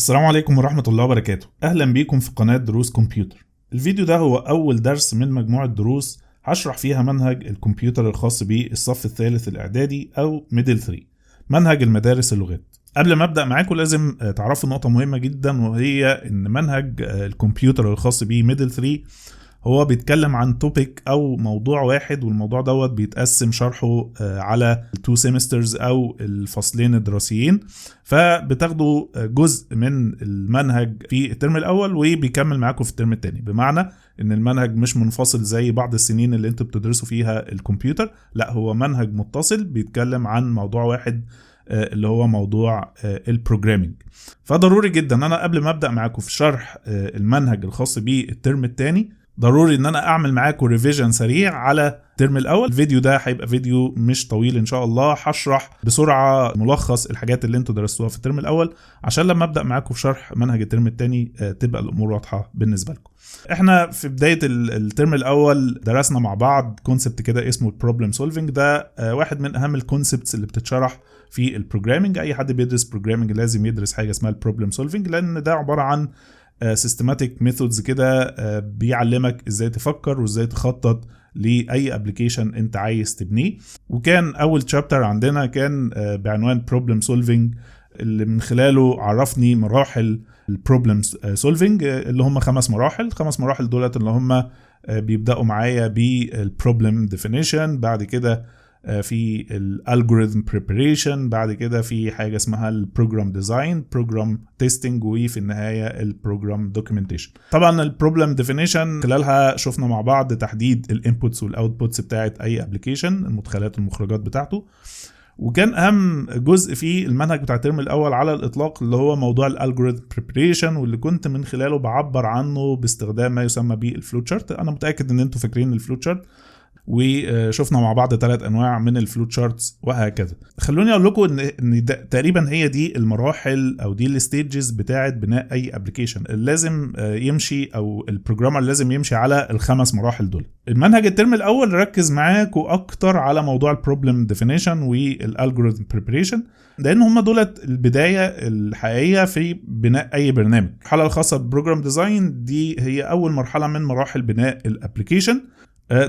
السلام عليكم ورحمة الله وبركاته. أهلا بيكم في قناة دروس كمبيوتر. الفيديو ده هو أول درس من مجموعة دروس هشرح فيها منهج الكمبيوتر الخاص بالصف الثالث الإعدادي أو ميدل 3، منهج المدارس اللغات. قبل ما أبدأ معاكم لازم تعرفوا نقطة مهمة جدا، وهي إن منهج الكمبيوتر الخاص بميدل 3 هو بيتكلم عن توبيك او موضوع واحد، والموضوع دوت بيتقسم شرحه على 2 سيمسترز او الفصلين الدراسيين، فبتاخدوا جزء من المنهج في الترم الاول وبيكمل معاكم في الترم الثاني. بمعنى ان المنهج مش منفصل زي بعض السنين اللي انتوا بتدرسوا فيها الكمبيوتر، لا هو منهج متصل بيتكلم عن موضوع واحد اللي هو موضوع البروجرامينج. فضروري جدا انا قبل ما ابدا معاكم في شرح المنهج الخاص بالترم الثاني ضروري ان انا اعمل معاكم ريفيجن سريع على الترم الاول. الفيديو ده هيبقى فيديو مش طويل ان شاء الله، هشرح بسرعه ملخص الحاجات اللي انتوا درستوها في الترم الاول عشان لما ابدا معاكم في شرح منهج الترم الثاني تبقى الامور واضحه بالنسبه لكم. احنا في بدايه الترم الاول درسنا مع بعض كونسبت كده اسمه البروبلم سولفينج. ده واحد من اهم الكونسبتس اللي بتتشرح في البروجرامينج. اي حد بيدرس بروجرامينج لازم يدرس حاجه اسمها البروبلم سولفينج، لان ده عباره عن سيستماتيك ميثودز كده بيعلمك ازاي تفكر وازاي تخطط لاي ابلكيشن انت عايز تبنيه. وكان اول تشابتر عندنا كان بعنوان بروبلم سولفينج، اللي من خلاله عرفني مراحل البروبلم سولفينج اللي هم 5 مراحل. 5 مراحل دولت اللي هم بيبداوا معايا بالبروبلم ديفينيشن، بعد كده في الالجوريثم بريباريشن، بعد كده في حاجه اسمها البروجرام ديزاين، بروجرام تيستنج، وفي النهايه البروجرام دوكيومنتيشن. طبعا البروبلم ديفينيشن خلالها شفنا مع بعض تحديد الانبوتس والاوتبوتس بتاعه اي ابلكيشن، المدخلات والمخرجات بتاعته. وكان اهم جزء في المنهج بتاع الترم الاول على الاطلاق اللي هو موضوع الالجوريثم بريباريشن، واللي كنت من خلاله بعبر عنه باستخدام ما يسمى بالفلو تشارت. انا متاكد ان انتوا فاكرين الفلو تشارت، وشفنا مع بعض 3 انواع من الفلو تشارتس وهكذا. خلوني اقول لكم ان تقريبا هي دي المراحل او دي الستيجز بتاعه بناء اي ابلكيشن اللي لازم يمشي، او البروجرامر لازم يمشي على ال5 مراحل دول. المنهج الترم الاول ركز معاكم اكتر على موضوع البروبلم ديفينيشن والالجوريثم بريباريشن، لان هم دولت البدايه الحقيقيه في بناء اي برنامج. الحاله الخاصه بالبروجرام ديزاين دي هي اول مرحله من مراحل بناء الابلكيشن.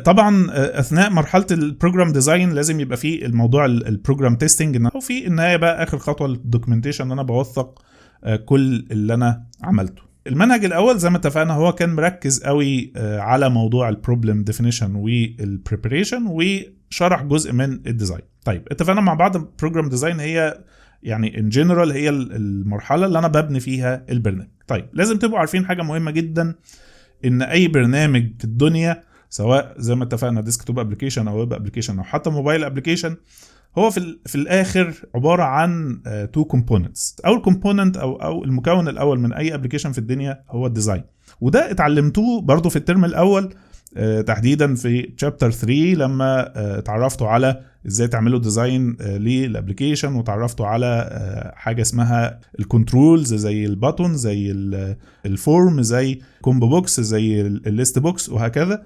طبعا اثناء مرحله البروجرام ديزاين لازم يبقى فيه الموضوع البروجرام تيستنج، وفي النهايه بقى اخر خطوه الدوكيومنتيشن ان انا بوثق كل اللي انا عملته. المنهج الاول زي ما اتفقنا هو كان مركز قوي على موضوع البروبلم ديفينيشن والبريباريشن، وشرح جزء من الديزاين. طيب اتفقنا مع بعض البروجرام ديزاين هي يعني ان جنرال هي المرحله اللي انا ببني فيها البرنامج. طيب لازم تبقوا عارفين حاجه مهمه جدا، ان اي برنامج في الدنيا سواء زي ما اتفقنا ديسكتوب ابلكيشن او ويب ابلكيشن او حتى موبايل ابلكيشن، هو في الاخر عباره عن 2 كومبوننتس. اول كومبوننت او المكون الاول من اي ابلكيشن في الدنيا هو الديزاين، وده اتعلمتوه برضو في الترم الاول تحديدا في تشابتر 3 لما اتعرفتوا على ازاي تعملوا ديزاين للابلكيشن، وتعرفتوا على حاجه اسمها الكنترولز زي الباتون، زي الفورم، زي كومبو بوكس، زي الليست بوكس وهكذا.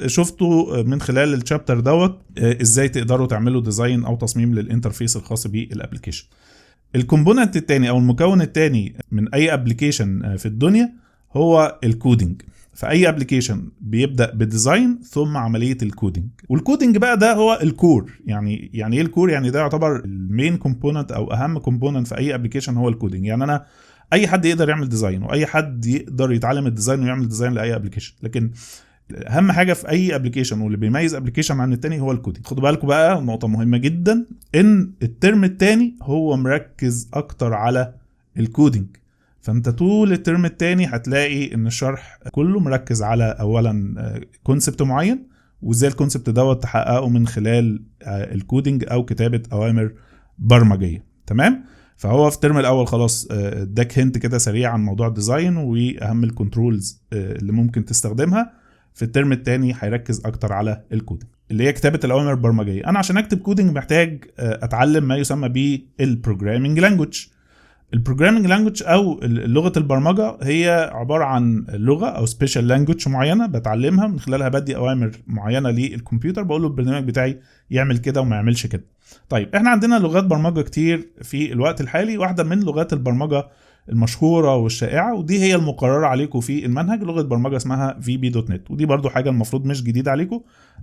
شفتوا من خلال الشابتر دوت ازاي تقدروا تعملوا ديزاين او تصميم للانترفيس الخاص بالابلكيشن. الكومبوننت الثاني او المكون الثاني من اي ابلكيشن في الدنيا هو الكودينج. فاي ابلكيشن بيبدا بديزاين ثم عمليه الكودينج، والكودينج بقى ده هو الكور. يعني ايه الكور؟ يعني ده يعتبر المين كومبوننت او اهم كومبوننت في اي ابلكيشن هو الكودينج. يعني انا اي حد يقدر يعمل ديزاين، واي حد يقدر يتعلم الديزاين ويعمل ديزاين لاي ابلكيشن، لكن اهم حاجه في اي ابلكيشن واللي بيميز ابلكيشن عن التاني هو الكودينج. خدوا بالكم بقى نقطه مهمه جدا، ان الترم الثاني هو مركز اكتر على الكودينج. فانت طول الترم الثاني هتلاقي ان الشرح كله مركز على اولا كونسبت معين، وازاي الكونسبت دوت تحققه من خلال الكودينج او كتابه اوامر برمجيه. تمام؟ فهو في الترم الاول خلاص اداك هنت كده سريع عن موضوع الديزاين واهم الكنترولز اللي ممكن تستخدمها. في الترم الثاني هيركز اكتر على الكودينج اللي هي كتابه الاوامر البرمجيه. انا عشان اكتب كودينج محتاج اتعلم ما يسمى بالبروجرامينج لانجويج. البروجرامينج لانجويج او لغه البرمجه هي عباره عن لغه او سبيشال لانجويج معينه بتعلمها من خلالها بدي اوامر معينه للكمبيوتر، بقول له البرنامج بتاعي يعمل كده وما يعملش كده. طيب احنا عندنا لغات برمجه كتير في الوقت الحالي. واحده من لغات البرمجه المشهوره والشائعه، ودي هي المقرره عليكم في المنهج. لغه برمجه اسمها VB.NET، ودي برضو حاجه المفروض مش جديده عليكم.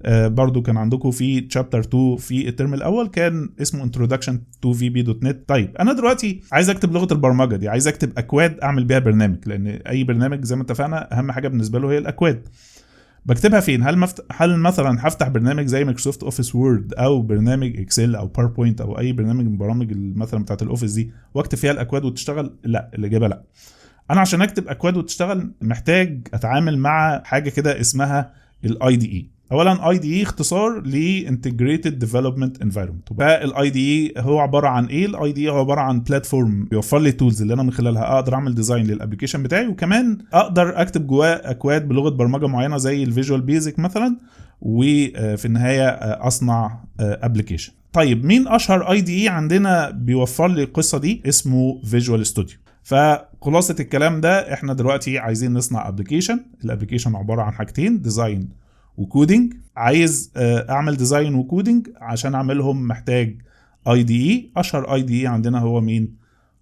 برضو كان عندكم في تشابتر 2 في الترم الاول كان اسمه Introduction to VB.NET. طيب انا دلوقتي عايز اكتب لغه البرمجه دي، عايز اكتب اكواد اعمل بيها برنامج، لان اي برنامج زي ما اتفقنا اهم حاجه بالنسبه له هي الاكواد. بكتبها فين؟ هل مثلا هفتح برنامج زي مايكروسوفت اوفيس وورد او برنامج اكسل او باوربوينت او اي برنامج من برامج مثلا بتاعت الاوفيس دي واكتب فيها الاكواد وتشتغل؟ لا، الاجابه لا. انا عشان اكتب اكواد وتشتغل محتاج اتعامل مع حاجه كده اسمها الاي دي اي. اولا اي دي اي اختصار لانتجريتد ديفلوبمنت انفايرمنت. بقى الاي دي اي هو عباره عن ايه؟ الاي دي اي هو عباره عن بلاتفورم بيوفر لي تولز اللي انا من خلالها اقدر اعمل ديزاين للابلكيشن بتاعي، وكمان اقدر اكتب جواه اكواد بلغه برمجه معينه زي الفيجوال بيزك مثلا، وفي النهايه اصنع ابلكيشن. طيب مين اشهر اي دي اي عندنا بيوفر لي القصه دي؟ اسمه فيجوال ستوديو. فخلاصه الكلام ده احنا دلوقتي عايزين نصنع ابلكيشن. الابلكيشن عباره عن حاجتين، ديزاين وكودينج. عايز اعمل ديزاين وكودينج، عشان اعملهم محتاج اي دي اي. اشهر اي دي اي عندنا هو مين؟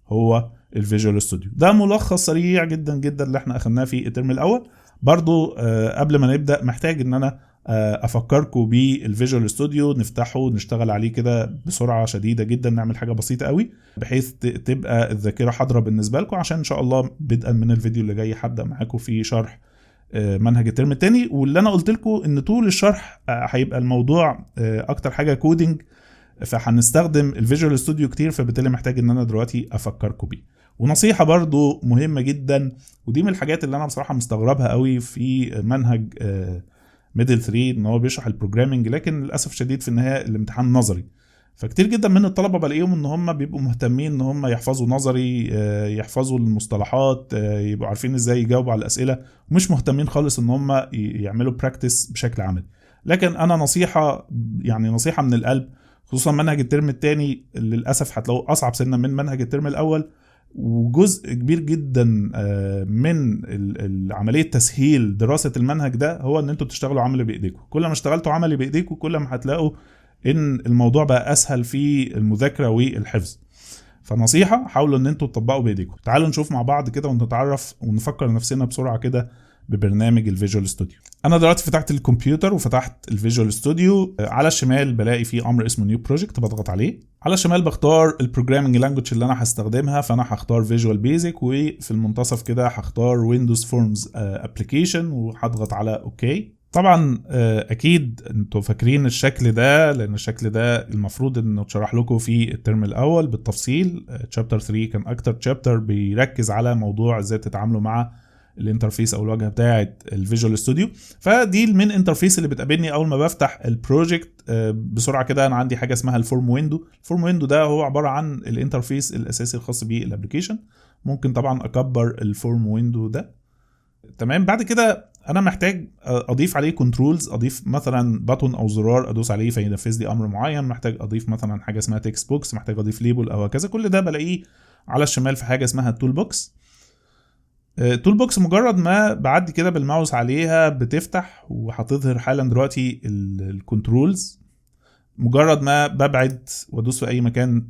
هو الفيجوال ستوديو. ده ملخص سريع جدا جدا اللي احنا اخدناه في الترم الاول. برضو قبل ما نبدا محتاج ان انا افكركم بالفيجوال ستوديو، نفتحه نشتغل عليه كده بسرعه شديده جدا، نعمل حاجه بسيطه قوي بحيث تبقى الذاكره حاضره بالنسبه لكم، عشان ان شاء الله بدءا من الفيديو اللي جاي هبدا معاكم في شرح منهج الترم الثاني. واللي انا قلت لكم ان طول الشرح هيبقى الموضوع اكتر حاجه كودينج، فهنستخدم الفيجوال ستوديو كتير، فبالتالي محتاج ان انا دلوقتي افكركم بيه. ونصيحه برضو مهمه جدا، ودي من الحاجات اللي انا بصراحه مستغربها قوي في منهج ميدل 3، ان هو بيشرح البروجرامنج لكن للاسف شديد في النهايه الامتحان نظري. فكتير جدا من الطلبه بلاقيهم ان هم بيبقوا مهتمين ان هم يحفظوا نظري، يحفظوا المصطلحات، يبقوا عارفين ازاي يجاوبوا على الاسئله، ومش مهتمين خالص ان هم يعملوا براكتس بشكل عملي. لكن انا نصيحه من القلب، خصوصا منهج الترم الثاني للاسف هتلاقوه اصعب سنه من منهج الترم الاول، وجزء كبير جدا من عمليه تسهيل دراسه المنهج ده هو ان انتوا تشتغلوا عملي بايديكم. كل ما اشتغلتوا عملي بايديكم كل ما هتلاقوا ان الموضوع بقى اسهل في المذاكره والحفظ. فنصيحه، حاولوا ان انتوا تطبقوا بايديكم. تعالوا نشوف مع بعض كده ونتعرف ونفكر نفسنا بسرعه كده ببرنامج الفيجوال ستوديو. انا دلوقتي فتحت الكمبيوتر وفتحت الفيجوال ستوديو. على الشمال بلاقي فيه امر اسمه نيو بروجكت، بضغط عليه. على الشمال بختار البروجرامينج لانجويج اللي انا هستخدمها، فانا هختار فيجوال بيزك، وفي المنتصف كده هختار ويندوز فورمز ابلكيشن وهضغط على اوكي. طبعا اكيد انتوا فاكرين الشكل ده، لان الشكل ده المفروض انه اتشرح لكم في الترم الاول بالتفصيل. تشابتر 3 كان اكتر تشابتر بيركز على موضوع ازاي تتعاملوا مع الانترفيس او الواجهه بتاعه الفيجوال ستوديو. فدي المين انترفيس اللي بتقابلني اول ما بفتح البروجكت. بسرعه كده انا عندي حاجه اسمها الفورم ويندو. الفورم ويندو ده هو عباره عن الانترفيس الاساسي الخاص بالابلكيشن. ممكن طبعا اكبر الفورم ويندو ده. تمام. بعد كده انا محتاج اضيف عليه كنترولز، اضيف مثلا باتون او زرار ادوس عليه فينفذ لي امر معين. محتاج اضيف مثلا حاجه اسمها تكست بوكس، محتاج اضيف ليبل او هكذا. كل ده بلاقيه على الشمال في حاجه اسمها التول بوكس. التول بوكس مجرد ما بعدي كده بالماوس عليها بتفتح، وهتظهر حالا دلوقتي الكنترولز. مجرد ما ببعد وادوس في اي مكان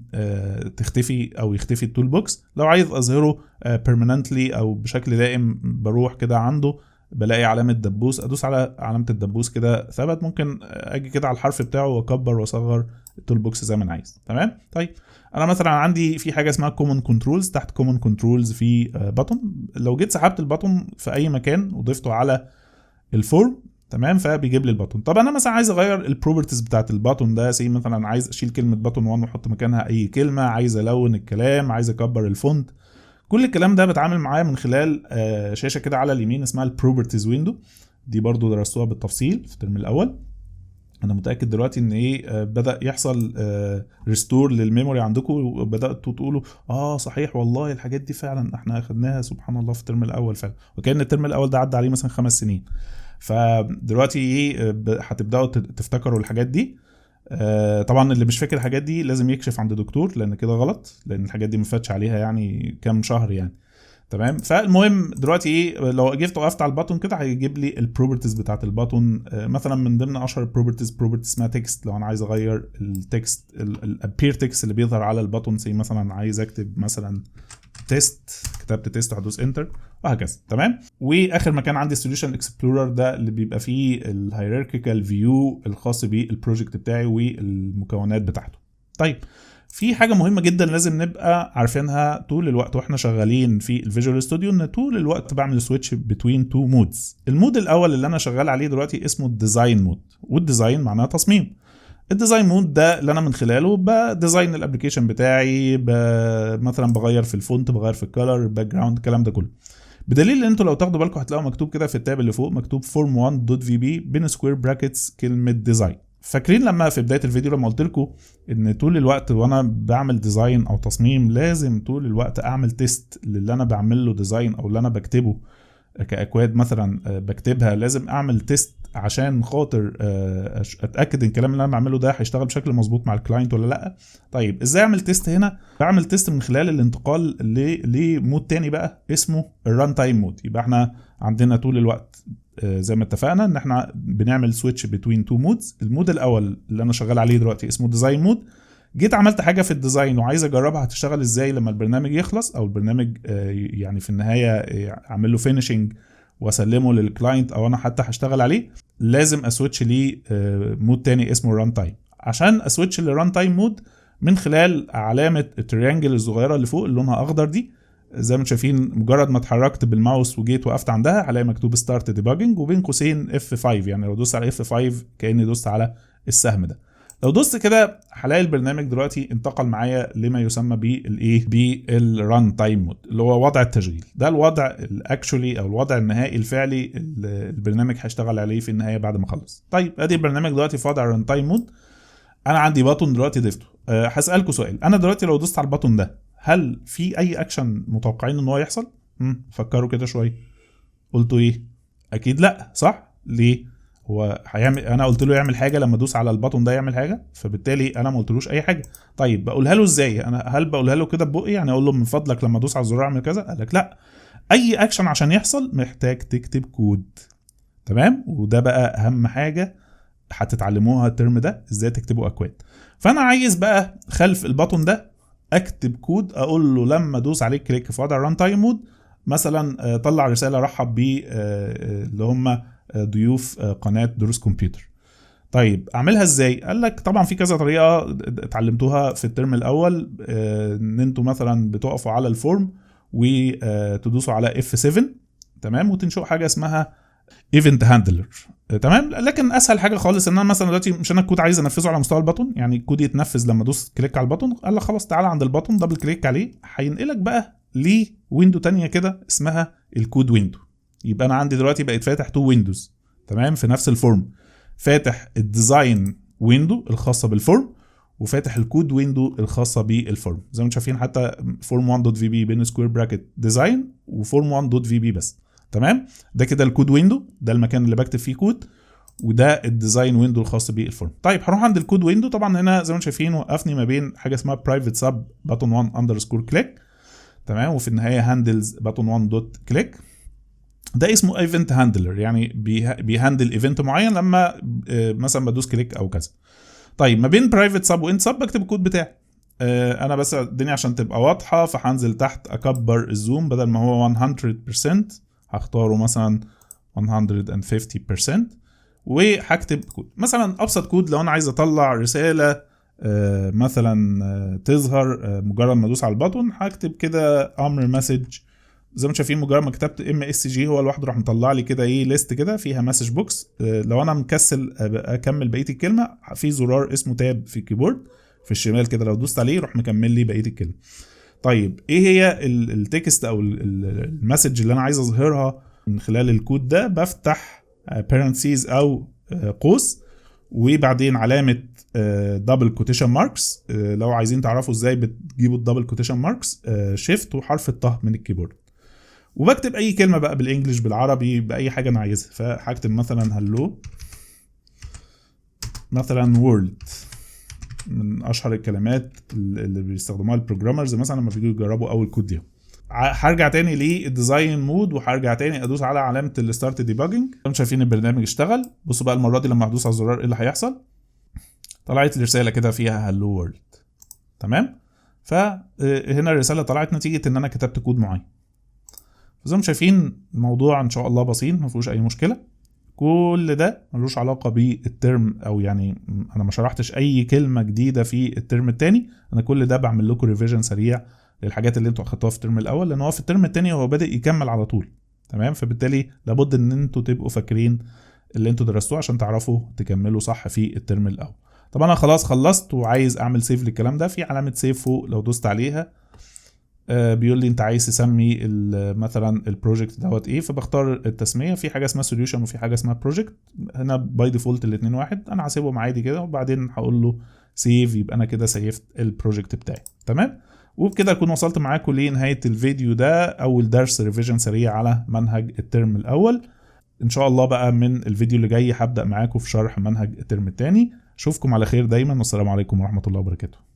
تختفي او يختفي التول بوكس. لو عايز اظهره permanently او بشكل دائم بروح كده عنده بلاقي علامه دبوس، ادوس على علامه الدبوس كده ثبت. ممكن اجي كده على الحرف بتاعه واكبر واصغر التول بوكس زي ما انا عايز. تمام. طيب انا مثلا عندي في حاجه اسمها كومن كنترولز. تحت كومن كنترولز في باتون. لو جيت سحبت الباتون في اي مكان وضفته على الفورم، تمام، فبيجيب لي الباتون. طب انا مثلا عايز اغير البروبرتيز بتاعت الباتون ده، زي مثلا عايز اشيل كلمه باتون 1 واحط مكانها اي كلمه، عايز الون الكلام، عايز اكبر الفونت. كل الكلام ده بتعامل معاه من خلال شاشه كده على اليمين اسمها البروبرتيز ويندو. دي برضو درستوها بالتفصيل في الترم الاول. انا متاكد دلوقتي ان بدا يحصل ريستور للميموري عندكم، وبداتوا تقولوا صحيح والله الحاجات دي فعلا احنا اخدناها سبحان الله في الترم الاول فعلا، وكان الترم الاول ده عدى عليه مثلا 5 سنين. فدلوقتي هتبداوا تفتكروا الحاجات دي. طبعا اللي مش فاكر الحاجات دي لازم يكشف عند دكتور، لان كده غلط، لان الحاجات دي ما فاتش عليها يعني كام شهر يعني. تمام. فالمهم دلوقتي لو جيت وقفت على الباتون كده هيجيب لي البروبرتيز بتاعت الباتون. مثلا من ضمن اشهر البروبرتيز اسمها تكست. لو انا عايز اغير التكست الابير تكست اللي بيظهر على الباتون، زي مثلا عايز اكتب مثلا تيست، كتبت تيست وهدوس انتر وهكذا. تمام. واخر مكان عندي سوليوشن اكسبلورر، ده اللي بيبقى فيه الهيراركيكال فيو الخاص بالبروجكت بتاعي والمكونات بتاعته. طيب في حاجه مهمه جدا لازم نبقى عارفينها طول الوقت واحنا شغالين في الفيجوال ستوديو، ان طول الوقت بعمل سويتش بين تو مودز. المود الاول اللي انا شغال عليه دلوقتي اسمه الديزاين مود، والديزاين معناها تصميم. الديزاين مود ده اللي انا من خلاله بديزاين الابلكيشن بتاعي، مثلا بغير في الفونت، بغير في الكالر، الباك جراوند، الكلام ده كله. بدليل ان انتوا لو تاخدوا بالكم هتلاقوا مكتوب كده في التاب اللي فوق مكتوب form1.vb بين سكوير براكتس كلمه ديزاين. فاكرين لما في بدايه الفيديو لما قلت لكم ان طول الوقت وانا بعمل ديزاين او تصميم لازم طول الوقت اعمل تيست للي انا بعمل له ديزاين او اللي انا بكتبه كاكواد مثلا بكتبها، لازم اعمل تيست عشان خاطر اتاكد ان الكلام اللي انا بعمله ده هيشتغل بشكل مظبوط مع الكلاينت ولا لا. طيب ازاي اعمل تيست هنا؟ بعمل تيست من خلال الانتقال لمود تاني بقى اسمه الران تايم مود. يبقى احنا عندنا طول الوقت زي ما اتفقنا ان احنا بنعمل سويتش بين تو مودز. المود الاول اللي انا شغال عليه دلوقتي اسمه ديزاين مود. جيت عملت حاجه في الديزاين وعايز اجربها هتشتغل ازاي لما البرنامج يخلص، او البرنامج يعني في النهايه اعمل له فينيشنج واسلمه للكلاينت او انا حتى هشتغل عليه. لازم اسويتش ليه مود تاني اسمه الران تايم. عشان اسويتش للران تايم مود من خلال علامه التريانجل الصغيره اللي فوق اللي لونها اخضر دي، زي ما شايفين مجرد ما اتحركت بالماوس وجيت وقفت عندها هلاقي مكتوب ستارت ديباجنج وبين قوسين F5. يعني لو دوست على F5 كاني دوست على السهم ده. لو دوست كده هلاقي البرنامج دلوقتي انتقل معايا لما يسمى بالران تايم مود، اللي هو وضع التشغيل. ده الوضع الاكشولي او الوضع النهائي الفعلي البرنامج هيشتغل عليه في النهايه بعد ما اخلص. طيب ادي البرنامج دلوقتي في وضع الران تايم مود. انا عندي باتون دلوقتي ضفته. هسالكم سؤال، انا دلوقتي لو دوست على الباتون ده هل في اي اكشن متوقعين ان هو يحصل؟ فكروا كده شويه. قلتوا ايه؟ اكيد لا، صح؟ ليه؟ هو هيعمل، انا قلت له يعمل حاجه لما ادوس على الباتون ده يعمل حاجه، فبالتالي انا ما قلتلوش اي حاجه. طيب بقولها له ازاي؟ انا هل بقولها له كده ببقي يعني اقول له من فضلك لما ادوس على الزرار اعمل كذا؟ قال لك لا، اي اكشن عشان يحصل محتاج تكتب كود. تمام. وده بقى اهم حاجه هتتعلموها الترم ده، ازاي تكتبوا اكواد. فانا عايز بقى خلف الباتون ده اكتب كود اقول له لما ادوس عليه كليك في وضع الران تايم مود مثلا طلع رساله رحب ب اللي هم ضيوف قناه دروس كمبيوتر. طيب اعملها ازاي؟ قال لك طبعا في كذا طريقه اتعلمتوها في الترم الاول، ان انتوا مثلا بتقفوا على الفورم وتدوسوا على F7 تمام وتنشئوا حاجه اسمها ايفنت هاندلر. تمام. لكن اسهل حاجه خالص ان انا مثلا دلوقتي مش انا الكود عايز انفذه على مستوى الباتون، يعني الكود يتنفذ لما ادوس كليك على الباتون. قال لك خلاص تعالى عند الباتون دبل كليك عليه هينقلك بقى لويندو تانية كده اسمها الكود ويندو. يبقى انا عندي دلوقتي بقيت فاتح تو ويندوز تمام في نفس الفورم، فاتح الديزاين ويندو الخاصه بالفورم وفاتح الكود ويندو الخاصه بالفورم. زي ما انتم شايفين حتى form1.vb بين سكوير براكت ديزاين وform1.vb بس. تمام. ده كده الكود ويندو، ده المكان اللي بكتب فيه كود، وده الديزاين ويندو الخاص بالفورم. طيب هروح عند الكود ويندو. طبعا هنا زي ما انتم شايفين وقفني ما بين حاجه اسمها برايفت سب باتون 1 اندرسكور كليك تمام، وفي النهايه هاندلز باتون 1 دوت كليك. ده اسمه ايفنت هاندلر، يعني بيهاندل ايفنت معين لما مثلا بدوس كليك او كذا. طيب ما بين برايفت سب وانت سب بكتب الكود بتاعي. انا بس الدنيا عشان تبقى واضحه فهنزل تحت اكبر الزوم، بدل ما هو 100% هختاره مثلا 150% وهكتب كود. مثلا ابسط كود لو انا عايز اطلع رساله مثلا تظهر مجرد ما ادوس على الباتون هكتب كده امر مسج. زي ما شايفين مجرد ما كتبت MSG هو لوحده راح مطلع لي كده ايه ليست كده فيها مسج بوكس. لو انا مكسل اكمل بقيه الكلمه في زرار اسمه تاب في الكيبورد في الشمال كده لو دوست عليه يروح مكمل لي بقيه الكلمه. طيب ايه هي التكست او المسج اللي انا عايز اظهرها من خلال الكود ده؟ بفتح بارنتسيز او قوس وبعدين علامه دبل كوتيشن ماركس. لو عايزين تعرفوا ازاي بتجيبوا الدبل كوتيشن ماركس شيفت وحرف الطه من الكيبورد، وبكتب اي كلمه بقى بالانجلش بالعربي باي حاجه انا عايزها. فهكتب مثلا هلو مثلا وورلد، من اشهر الكلمات اللي بيستخدموها البروجرامرز مثلا لما بييجوا يجربوا اول كود دي. هرجع تاني للديزاين مود وهرجع تاني ادوس على علامه الستارت ديباجنج. انتم شايفين البرنامج اشتغل. بصوا بقى المره دي لما هدوس على الزرار ايه اللي هيحصل؟ طلعت لي رساله كده فيها هلو وورلد. تمام. فهنا الرساله طلعت نتيجه ان انا كتبت كود معين. زي ما شايفين الموضوع ان شاء الله بسيط، ما فيهوش اي مشكله. كل ده ملوش علاقه بالترم، او يعني انا ما شرحتش اي كلمه جديده في الترم الثاني. انا كل ده بعمل لكم ريفيجن سريع للحاجات اللي انتوا اخدتوها في الترم الاول، لان هو في الترم الثاني هو بادئ يكمل على طول. تمام، فبالتالي لابد ان انتوا تبقوا فاكرين اللي انتوا درستوه عشان تعرفوا تكملوا صح في الترم الاول. طب انا خلاص خلصت وعايز اعمل سيف للكلام ده، في علامه سيف فوق لو دوست عليها بيقول لي انت عايز تسمي مثلا البروجكت دوت ايه، فبختار التسميه. في حاجه اسمها سوليوشن وفي حاجه اسمها بروجكت، هنا باي ديفولت الاثنين واحد، انا هسيبهم عادي كده وبعدين هقول له سيف، يبقى انا كده سيفت البروجكت بتاعي. تمام، وبكده اكون وصلت معاكم لنهايه الفيديو ده، اول درس ريفيجن سريع على منهج الترم الاول. ان شاء الله بقى من الفيديو اللي جاي هبدا معاكم في شرح منهج الترم الثاني. اشوفكم على خير دايما، والسلام عليكم ورحمه الله وبركاته.